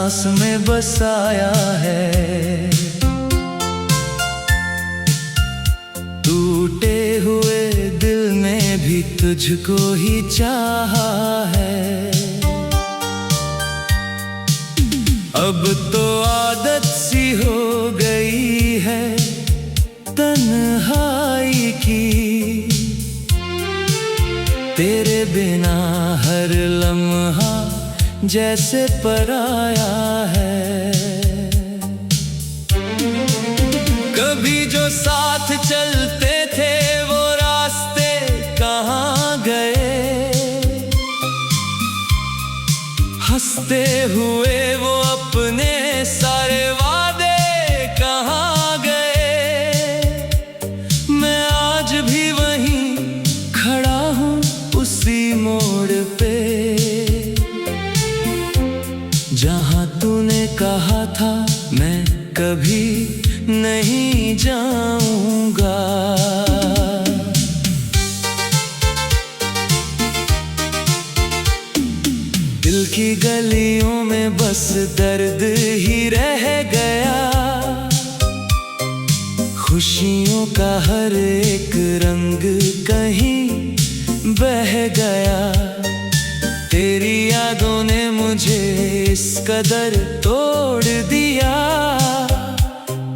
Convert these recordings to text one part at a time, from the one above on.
सांस में बसाया है। टूटे हुए दिल ने भी तुझको ही चाहा है। अब तो आदत सी हो गई है तन्हाई की, तेरे बिना हर लम्हा जैसे पराया है। कभी जो साथ चलते थे वो रास्ते कहाँ गए, हंसते हुए वो अपने सारे वादे कहाँ गए। मैं आज भी वहीं खड़ा हूँ उसी मोड़ पे, जहाँ तूने कहा था मैं कभी नहीं जाऊंगा। दिल की गलियों में बस दर्द ही रह गया, खुशियों का हर एक रंग कहीं बह गया। तेरी यादों ने मुझे इस कदर तोड़ दिया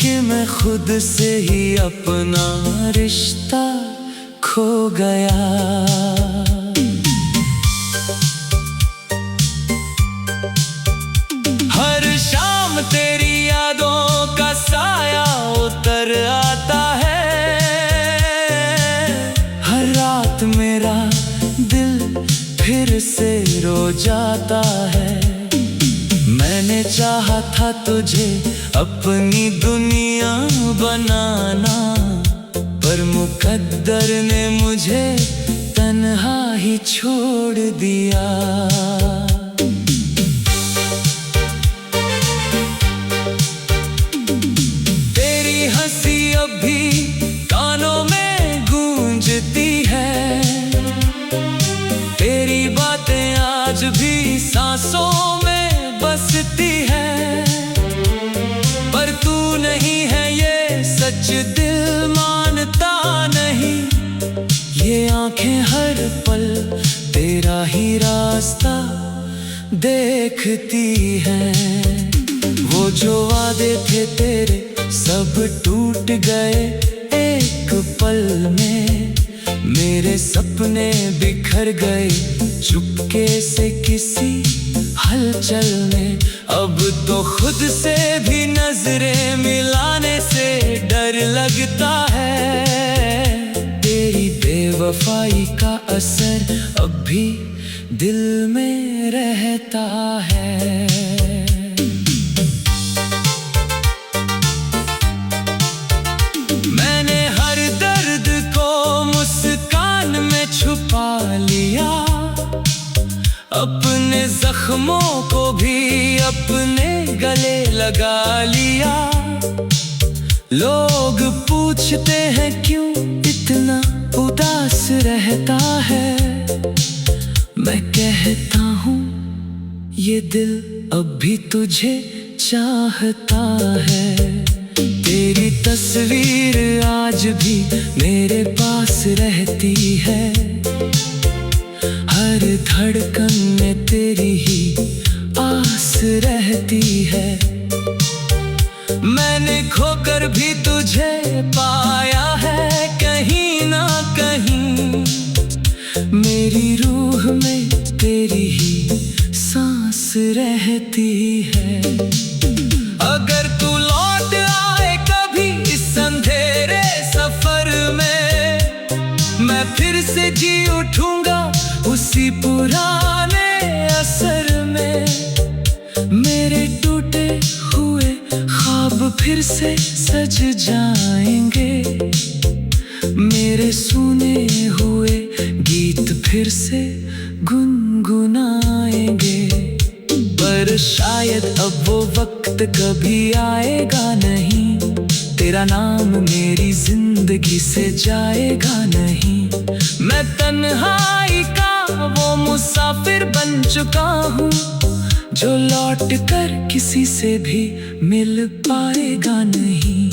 कि मैं खुद से ही अपना रिश्ता खो गया। हर शाम तेरी यादों का साया उतर आता है, हर रात मेरा दिल फिर से रो जाता है। मैंने चाहा था तुझे अपनी दुनिया बनाना, पर मुकद्दर ने मुझे तन्हा ही छोड़ दिया। तेरी हंसी अब भी कानों में गूंजती है, तेरी बातें आज भी सांसों में बसती है। पर तू नहीं है ये सच दिल मानता नहीं, ये आंखें हर पल तेरा ही रास्ता देखती हैं। वो जो वादे थे तेरे सब टूट गए एक पल में, मेरे सपने बिखर गए चुपके से किसी हलचल में। अब तो खुद से भी नजरें मिलाने से डर लगता है, तेरी बेवफाई का असर अब भी दिल में रहता है। मैंने हर दर्द को मुस्कान में छुपा लिया, अपने जख्मों को भी अपने गले लगा लिया। लोग पूछते हैं क्यों इतना उदास रहता है, मैं कहता हूँ ये दिल अब भी तुझे चाहता है। तेरी तस्वीर आज भी मेरे पास रहती है, हर धड़कन में तेरी ही आस रहती है। मैंने खोकर भी तुझे पाया है कहीं ना कहीं, मेरी रूह में तेरी ही सांस रहती है। अगर तू लौट आए कभी इस अंधेरे सफर में, मैं फिर से जी उठूंगा उसी पुराने असर में। मेरे टूटे हुए ख्वाब फिर से सज जाएंगे, मेरे सुने हुए गीत फिर से गुनगुनाएंगे। पर शायद अब वो वक्त कभी आएगा नहीं, तेरा नाम मेरी जिंदगी से जाएगा नहीं। मैं तन्हाई का वो मुसाफिर बन चुका हूँ जो लौट कर किसी से भी मिल पाएगा नहीं।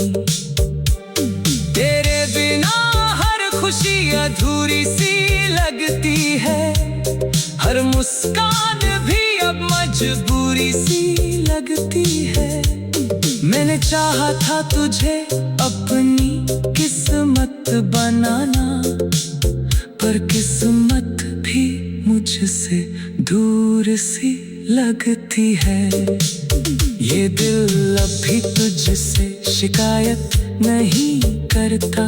तेरे बिना हर खुशी अधूरी सी लगती है, हर मुस्कान भी अब मजबूरी सी लगती है। मैंने चाहा था तुझे अपनी किस्मत बनाना, पर किस्मत भी मुझसे दूर सी लगती है। ये दिल अभी तुझसे शिकायत नहीं करता,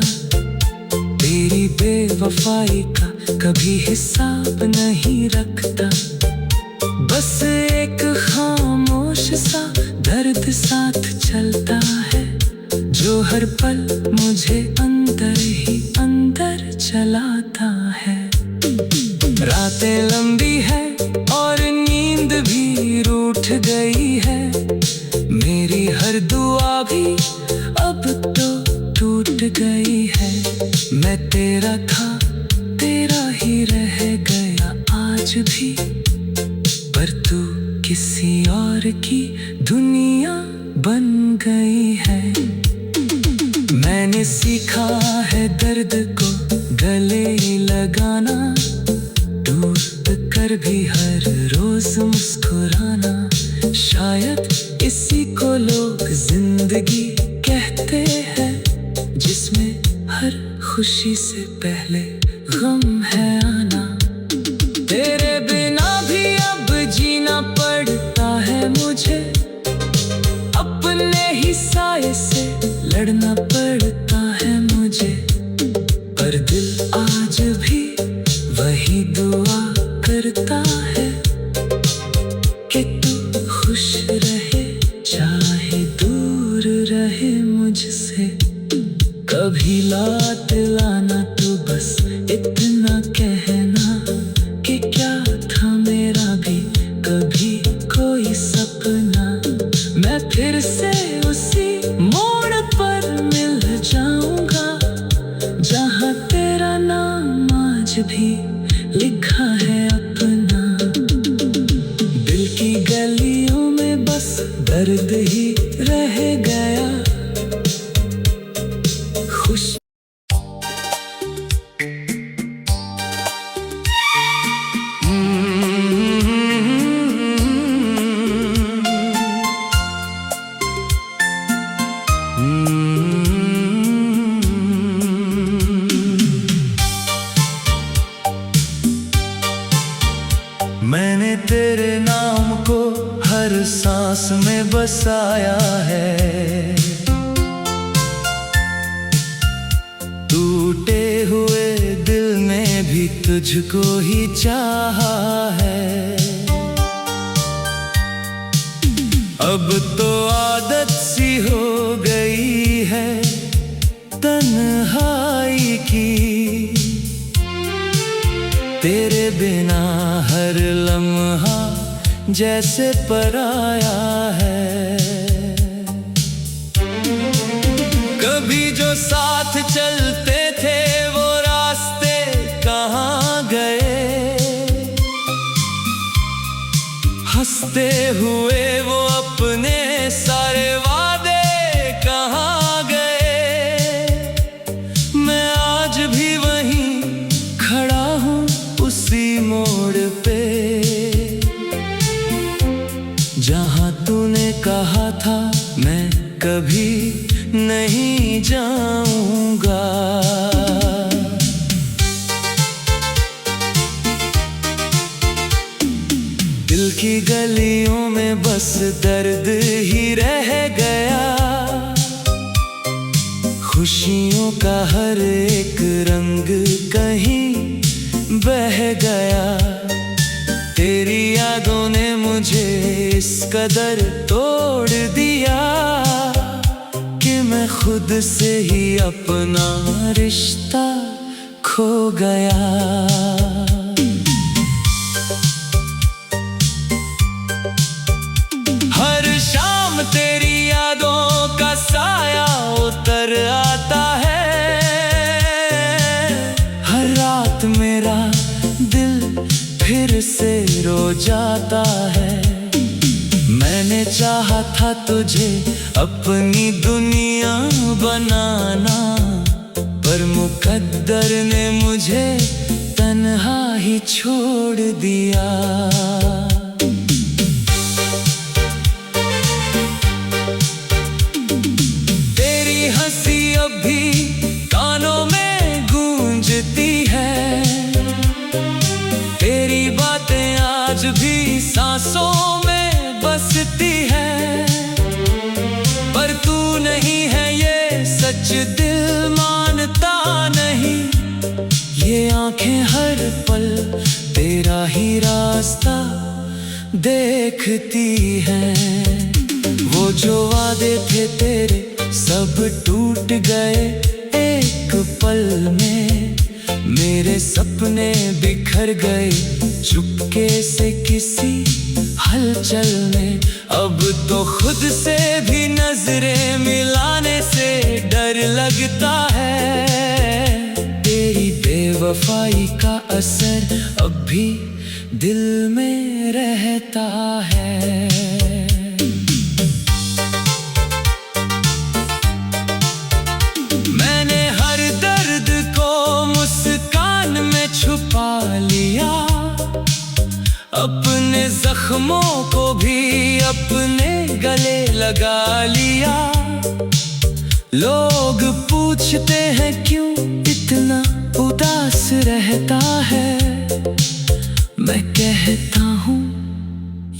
तेरी बेवफाई का कभी हिसाब नहीं रखता। बस एक खामोश सा दर्द साथ चलता है, जो हर पल मुझे अंदर ही अंदर चलाता है। रातें लंबी है और नींद भी रूठ गई है, मेरी हर दुआ भी अब तो टूट गई है। मैं तेरा था, तेरा ही रह गया आज भी, पर तू किसी और की दुनिया बन गई है। मैंने सीखा है दर्द को गले लगाना, दूर कर भी हर रोज मुस्कुराना। शायद इसी को लोग जिंदगी कहते हैं, जिसमें हर खुशी से पहले गम है आना। तेरे बिना भी अब जीना पड़ता है मुझे, अपने ही साये से लड़ना पड़ता है मुझे। पर दिल आज भी वही दुआ करता है कि तू खुश रहे, चाहे दूर रहे मुझसे। कभी लौट लाना तू, बस इतना कहना कि क्या था मेरा भी कभी कोई सपना। मैं फिर से उसी मोड़ पर मिल जाऊंगा, जहां तेरा नाम आज भी लिखा है अपना। दिल की गलियों में बस दर्द ही रह गया। खुश मैंने तेरे नाम को हर सांस में बसाया है, टूटे हुए दिल ने भी तुझको ही चाहा है। अब तो आदत सी हो गई है तन्हाई की, तेरे बिना हर लम्हा जैसे पराया है। कभी जो साथ चलते थे वो रास्ते कहाँ गए, हंसते हुए वो अपने सारे वादे कहाँ गए। मैं आज भी वहीं खड़ा हूँ उसी मोड़ पे, जहाँ तूने कहा था मैं कभी नहीं जाऊंगा। दिल की गलियों में बस दर्द ही रह गया, खुशियों का हर एक रंग कहीं बह गया। तेरी यादों ने मुझे इस कदर तोड़ दिया कि मैं खुद से ही अपना रिश्ता खो गया। हर शाम तेरी यादों का साया उतर आता है, हर रात मेरा दिल फिर से रो जाता है। था तुझे अपनी दुनिया बनाना, पर मुकद्दर ने मुझे तन्हा ही छोड़ दिया। तेरी हंसी अब भी कानों में गूंजती है, तेरी बातें आज भी सांसों में बसती है। पर तू नहीं है ये सच दिल मानता नहीं, ये आंखें हर पल तेरा ही रास्ता देखती हैं। वो जो वादे थे तेरे सब टूट गए एक पल में, मेरे सपने बिखर गए चुपके से किसी हलचल में। अब तो खुद से भी नजरें मिलाने से डर लगता है, तेरी बेवफाई का असर अब भी दिल में रहता है। मैंने हर दर्द को मुस्कान में छुपा लिया, अपने जख्मों को भी अपने गले लगा लिया। लोग पूछते हैं क्यों इतना उदास रहता है, मैं कहता हूँ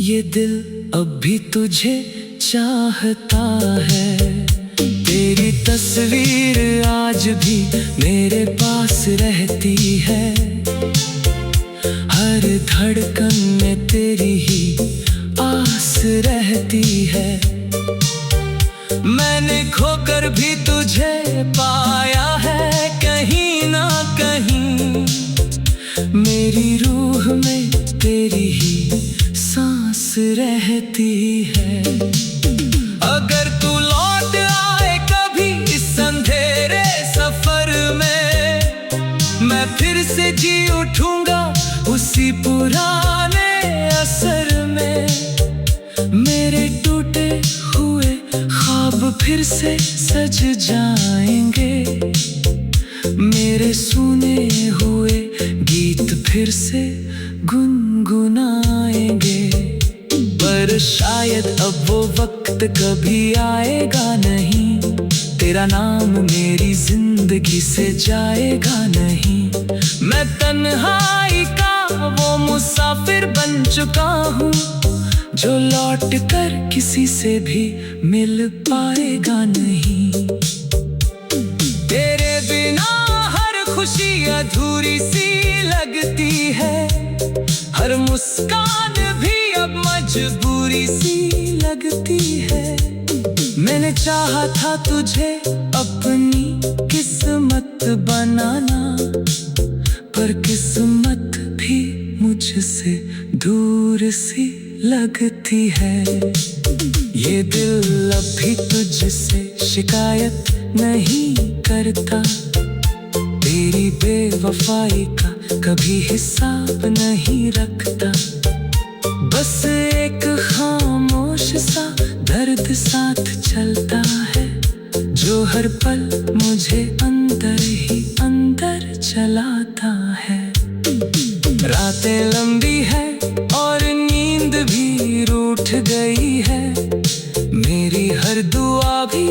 ये दिल अब भी तुझे चाहता है। तेरी तस्वीर आज भी मेरे पास रहती है, हर धड़कन में तेरी ही आस रहती है। मैंने खोकर भी तुझे पाया है कहीं ना कहीं, मेरी रूह में तेरी ही सांस रहती है। अगर तू लौट आए कभी इस अंधेरे सफर में, मैं फिर से जी उठूंगा उसी पुराने असर में। मेरे टूटे हुए ख्वाब फिर से सज जाएंगे, मेरे सुने हुए गीत फिर से गुनगुनाएंगे। पर शायद अब वो वक्त कभी आएगा नहीं, तेरा नाम मेरी जिंदगी से जाएगा नहीं। मैं तन्हाई का वो मुसाफिर बन चुका हूँ, जो लौट कर किसी से भी मिल पाएगा नहीं। तेरे बिना हर खुशी अधूरी सी लगती है, हर मुस्कान भी अब मजबूरी सी लगती है। मैंने चाहा था तुझे अपनी किस्मत बनाना, पर किस्मत भी मुझसे दूर सी लगती है। ये दिल अब भी तुझसे शिकायत नहीं करता, तेरी बेवफाई का कभी हिसाब नहीं रखता। बस एक खामोश सा दर्द साथ चलता है, जो हर पल मुझे अंदर ही अंदर चलाता है। रातें लंबी है और नींद भी रूठ गई है, मेरी हर दुआ भी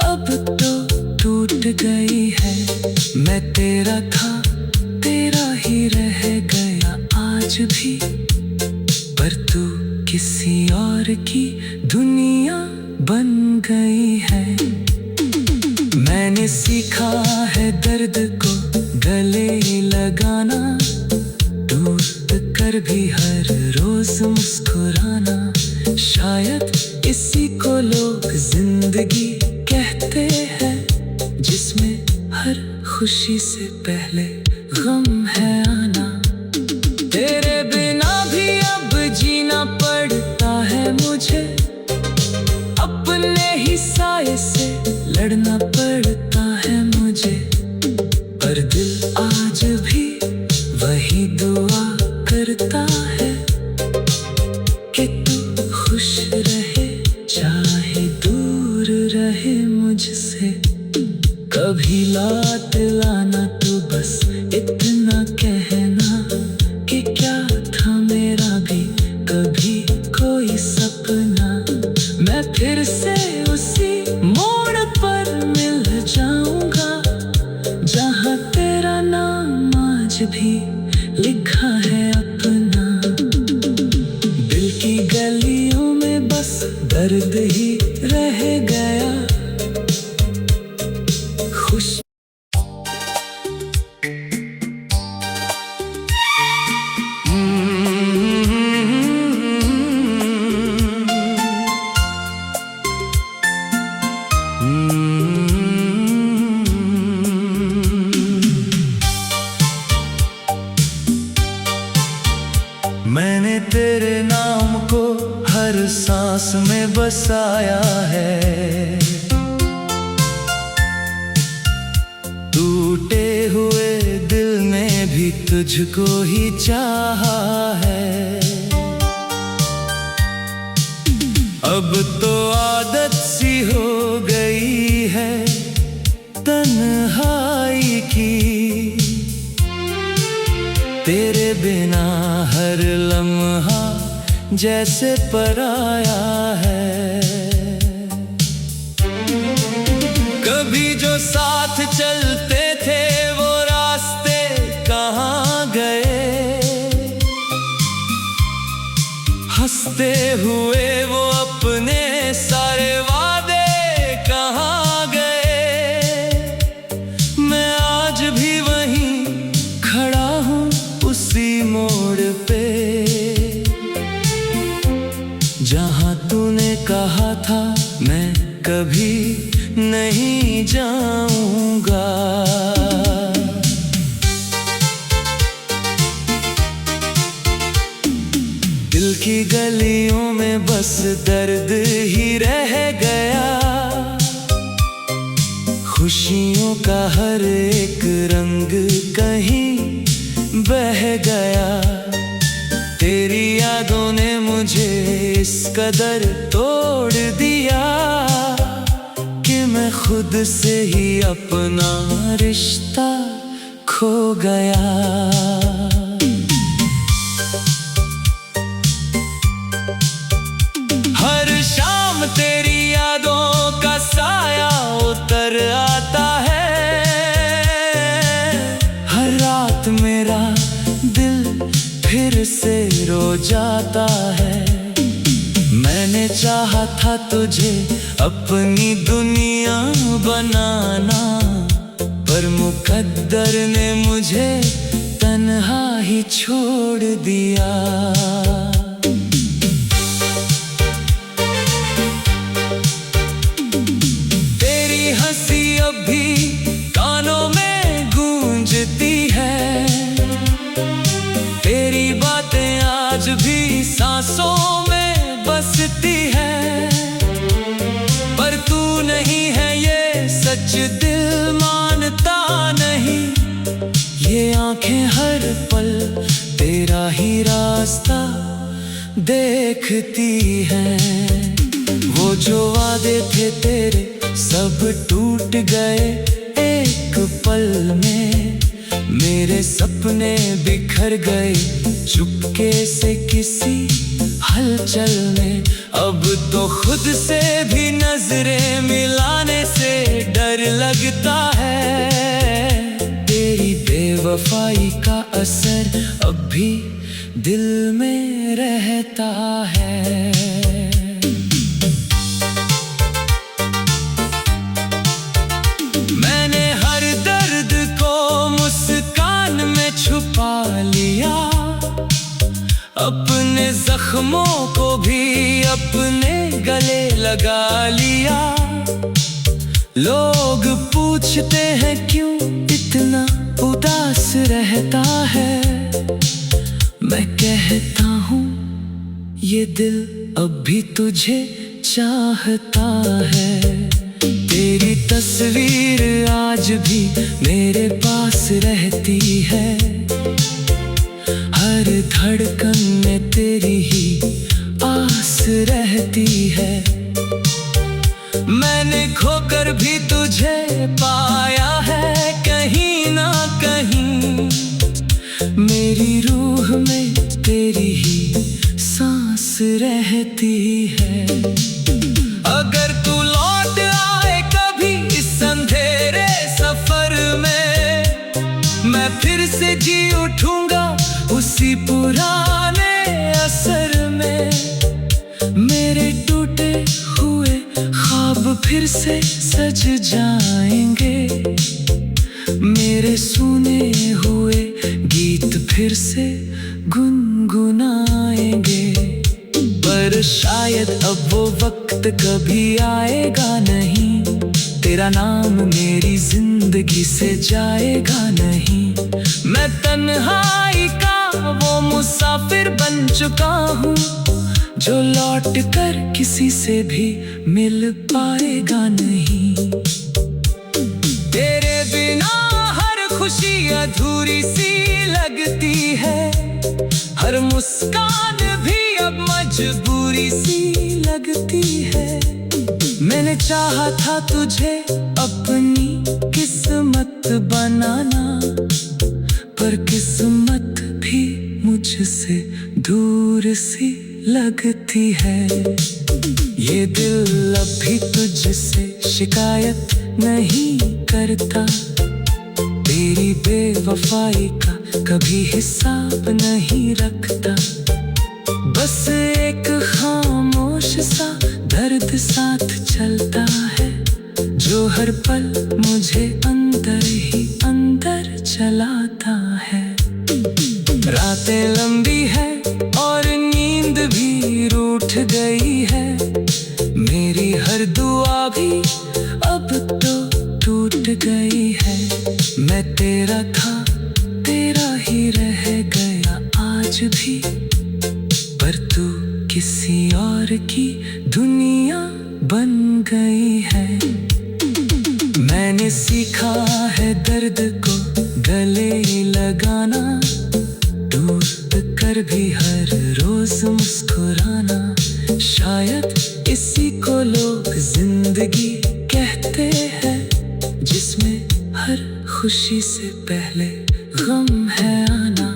अब तो टूट गई है। मैं तेरा था, तेरा ही रह गया आज भी, पर तू किसी और की दुनिया बन गई है। मैंने सीखा है दर्द को गले लगाना, दूर कर भी हर रोज मुस्कुराना। शायद इसी को लोग जिंदगी कहते हैं, जिसमें हर खुशी से पहले गम है आना। तेरे बिना भी अब जीना पड़ता है मुझे, अपने ही साये से लड़ना पड़ता है मुझे। पर दिल आज भी वही दुआ करता है कि तू खुश रहे। दिलाना, तो बस इतना कहना कि क्या था मेरा भी कभी कोई सपना। मैं फिर से उसी मोड़ पर मिल जाऊंगा जहाँ तेरा नाम आज भी लिखा है अपना। दिल की गलियों में बस दर्द ही रह गया, खुश मैंने तेरे नाम को हर सांस में बसाया है, टूटे हुए दिल ने भी तुझको ही चाहा है। अब तो आदत सी हो गई है तन्हाई की, तेरे बिना हर लम्हा जैसे पराया है। कभी जो साथ चलते थे वो रास्ते कहाँ गए, हंसते हुए वो अपने सारे वादे कहाँ गए। मैं आज भी वहीं खड़ा हूँ उसी मोड़ पे, जहाँ तूने कहा था मैं कभी नहीं जाऊंगा। दिल की गलियों में बस दर्द ही रह गया, खुशियों का हर एक रंग कहीं बह गया। तेरी यादों ने मुझे इस कदर तोड़ दिया कि मैं खुद से ही अपना रिश्ता खो गया। हर शाम तेरी यादों का साया उतर आता है, हर रात मेरा दिल फिर से रो जाता है। मैंने चाहा था तुझे अपनी दुनिया बनाना, पर मुकद्दर ने मुझे तन्हा ही छोड़ दिया। तेरी हंसी अब भी कानों में गूंजती है, तेरी बातें आज भी सांसों में बसती है। पर तू नहीं है ये सच दिल मानता नहीं, ये आंखें हर पल तेरा ही रास्ता देखती हैं। वो जो वादे थे तेरे सब टूट गए एक पल में, मेरे सपने बिखर गए चुपके से किसी हलचल में। अब तो खुद से भी नजरें मिलाने से डर लगता है, तेरी बेवफाई का असर अब भी दिल में रहता है। मैंने हर दर्द को मुस्कान में छुपा लिया, अपने जख्मों को भी अपने गले लगा लिया। लोग पूछते हैं क्यों इतना उदास रहता है, मैं कहता हूँ ये दिल अब भी तुझे चाहता है। तेरी तस्वीर आज भी मेरे पास रहती है, हर धड़कन में तेरी ही आस रहती है। मैंने खोकर भी तुझे पाया है, कहीं किसी पुराने असर में मेरे टूटे हुए ख्वाब फिर से सज जाएंगे, मेरे सुने हुए गीत फिर से गुनगुनाएंगे। पर शायद अब वो वक्त कभी आएगा नहीं, तेरा नाम मेरी जिंदगी से जाएगा नहीं। मैं तन्हाई का वो मुसाफिर बन चुका हूँ, जो लौट कर किसी से भी मिल पाएगा नहीं। तेरे बिना हर खुशी अधूरी सी लगती है, हर मुस्कान भी अब मजबूरी सी लगती है। मैंने चाहा था तुझे अपनी किस्मत बनाना, पर किस्मत भी मुझसे दूर सी लगती है। ये दिल अभी तुझसे शिकायत नहीं करता, तेरी बेवफाई का कभी हिसाब नहीं रखता। बस एक खामोश सा दर्द साथ चलता है, जो हर पल मुझे अंदर ही अंदर चलाता है। रातें लंबी है और नींद भी रूठ गई है, मेरी हर दुआ भी अब तो टूट गई है। मैं तेरा था, तेरा ही रह गया आज भी, पर तू किसी और की दुनिया बन गई है। मैंने सीखा है दर्द को गले लगाना, टूट कर भी हर रोज मुस्कुराना। शायद इसी को लोग जिंदगी कहते हैं, जिसमें हर खुशी से पहले गम है आना।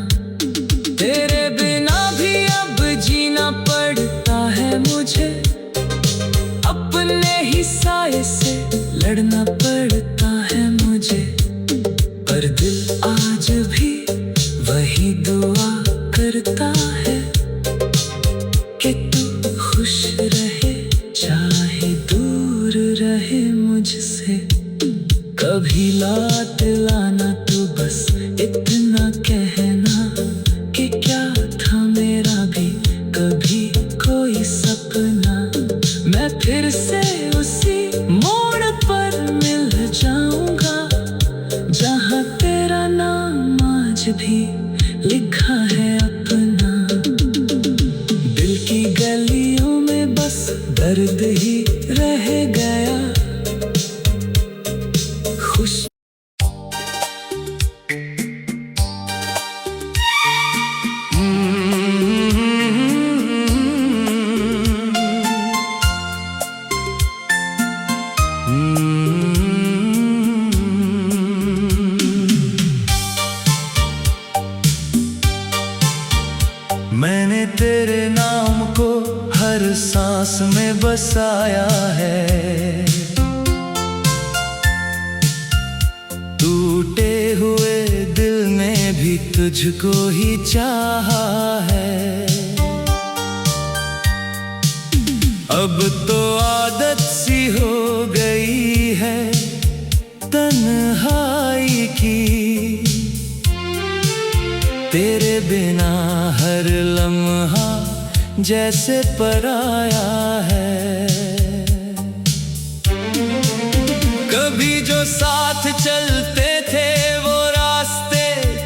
तेरे बिना भी अब जीना पड़ता है मुझे, अपने ही साये से लड़ना पड़ता है मुझे। पर दिल आज भी वही दुआ करता है कि तू खुश रहे, चाहे दूर रहे मुझसे। कभी लौट लाना तू, बस इतना कहना कि क्या था मेरा भी कभी कोई सपना। मैं फिर से उसी मोड़ पर मिल जाऊंगा, जहाँ तेरा नाम आज भी लिखा है अपना। दिल की गलियों में बस दर्द ही रह गया, खुश मैंने तेरे नाम को हर सांस में बसाया है, टूटे हुए दिल ने भी तुझको ही चाहा है। अब तो आदत सी हो गई है तन्हाई की, तेरे बिना हर लम्हा जैसे पराया है। कभी जो साथ चलते थे वो रास्ते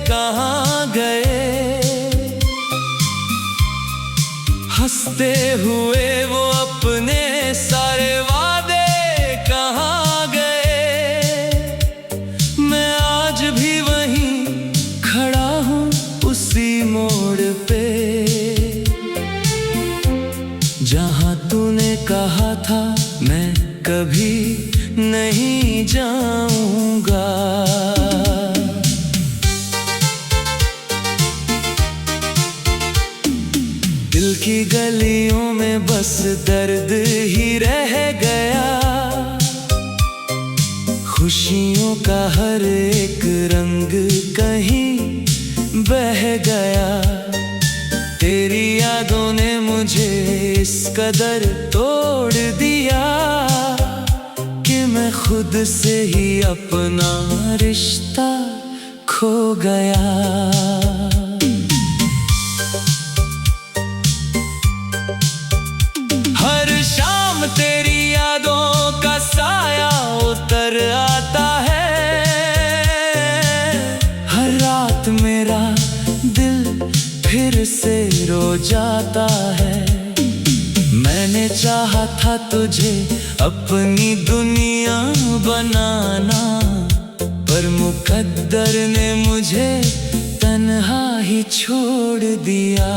कहाँ गए, हंसते हुए वो अपने सारे वादे कहाँ गए। मैं आज भी वहीं खड़ा हूँ उसी मोड़ पे, जहाँ तूने कहा था मैं कभी नहीं जाऊंगा। दिल की गलियों में बस दर्द ही रह गया, खुशियों का हर एक रंग कहीं बह गया। इस कदर तोड़ दिया कि मैं खुद से ही अपना रिश्ता खो गया। हर शाम तेरी यादों का साया उतर आता है, हर रात मेरा दिल फिर से रो जाता है। मैंने चाहा था तुझे अपनी दुनिया बनाना, पर मुकद्दर ने मुझे तन्हा ही छोड़ दिया।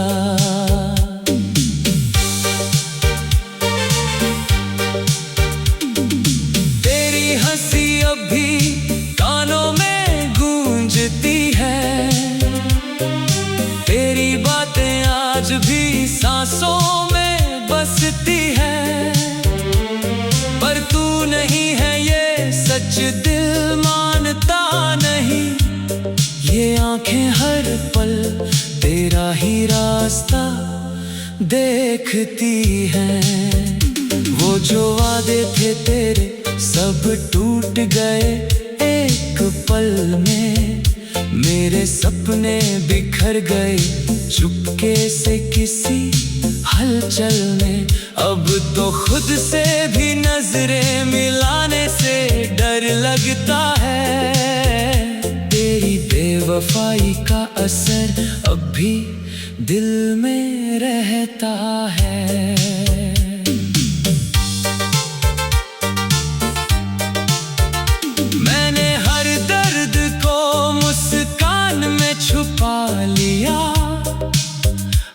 तेरी हंसी अब भी कानों में गूंजती है, तेरी बातें आज भी सांसों में बसती है। पर तू नहीं है ये सच दिल मानता नहीं, ये आंखें हर पल तेरा ही रास्ता देखती हैं। वो जो वादे थे तेरे सब टूट गए एक पल में, मेरे सपने बिखर गए चुपके से किसी हलचल में। अब तो खुद से भी नजरें मिलाने से डर लगता है, तेरी बेवफाई का असर अब भी दिल में रहता है। मैंने हर दर्द को मुस्कान में छुपा लिया,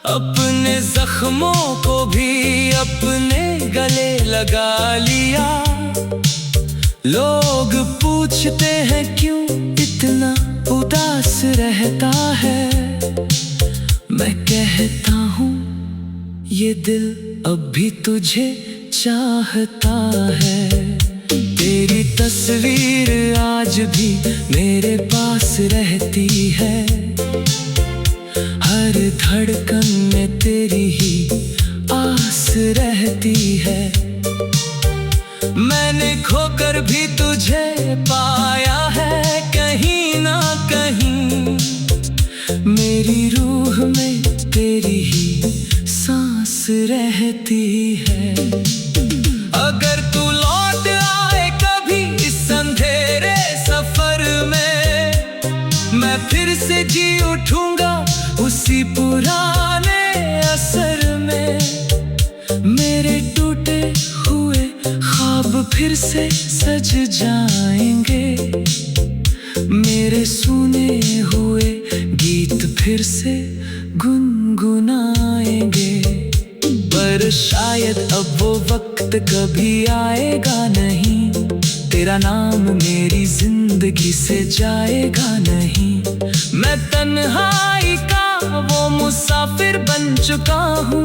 अपने जख्मों को भी अपने गले लगा लिया। लोग पूछते हैं क्यों इतना उदास रहता है, मैं कहता हूँ ये दिल अब भी तुझे चाहता है। तेरी तस्वीर आज भी मेरे पास रहती है, हर धड़कन में तेरी ही आस रहती है। मैंने खोकर भी तुझे पाया है कहीं ना कहीं, मेरी रूह में तेरी ही सांस रहती है। अगर तू लौट आए कभी इस अंधेरे सफर में, मैं फिर से जी उठूंगा उसी पुराने असर में। मेरे टूटे हुए ख्वाब फिर से सज जाएंगे, मेरे सुने हुए गीत फिर से गुनगुनाएंगे। पर शायद अब वो वक्त कभी आएगा नहीं, तेरा नाम मेरी जिंदगी से जाएगा नहीं। मैं तन्हाई का वो मुसाफिर बन चुका हूँ,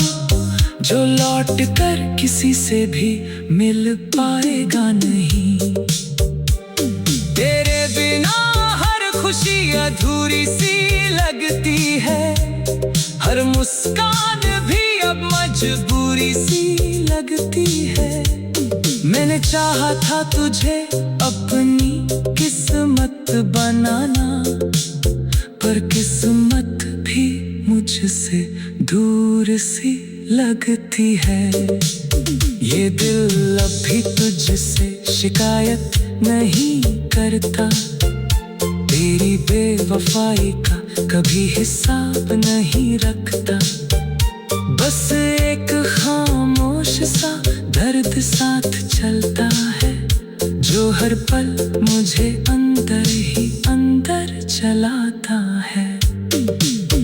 जो लौट कर किसी से भी मिल पाएगा नहीं। तेरे बिना हर खुशी अधूरी सी लगती है, हर मुस्कान भी अब मजबूरी सी लगती है। मैंने चाहा था तुझे अपनी किस्मत बनाना, पर किस्मत भी मुझसे दूर सी लगती है। ये दिल अब भी तुझसे शिकायत नहीं करता, तेरी बेवफाई का कभी हिसाब नहीं रखता। बस एक खामोश सा दर्द साथ चलता है, जो हर पल मुझे अंदर ही अंदर चलाता है।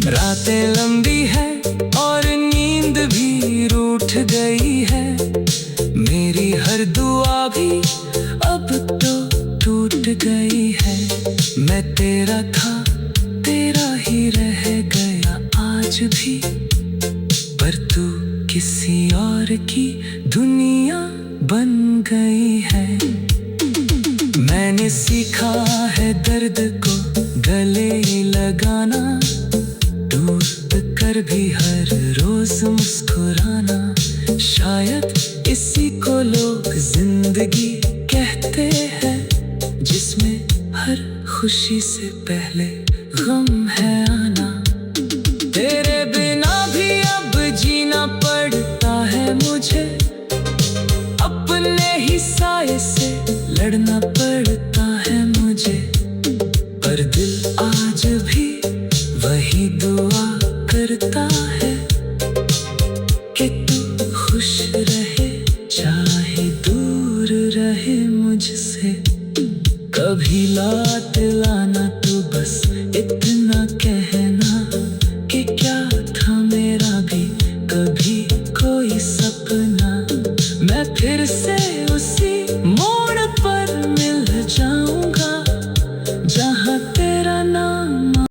रातें लंबी है और नींद भी रूठ गई है, मेरी हर दुआ भी अब तो टूट गई है। मैं तेरा था, तेरा ही रह गया आज भी, पर तू किसी और की दुनिया बन गई है। मैंने सीखा है दर्द को गले लगाना, डूब कर भी हर रोज मुस्कुराना। शायद इसी को लोग जिंदगी कहते हैं, जिसमें हर खुशी से पहले गम है आना। तेरे बिना भी अब जीना पड़ता है मुझे, अपने ही साये से लड़ना पड़ता है मुझे। पर दिल आज भी वही दुआ करता है कि तू खुश रहे, चाहे दूर रहे मुझसे। कभी लौट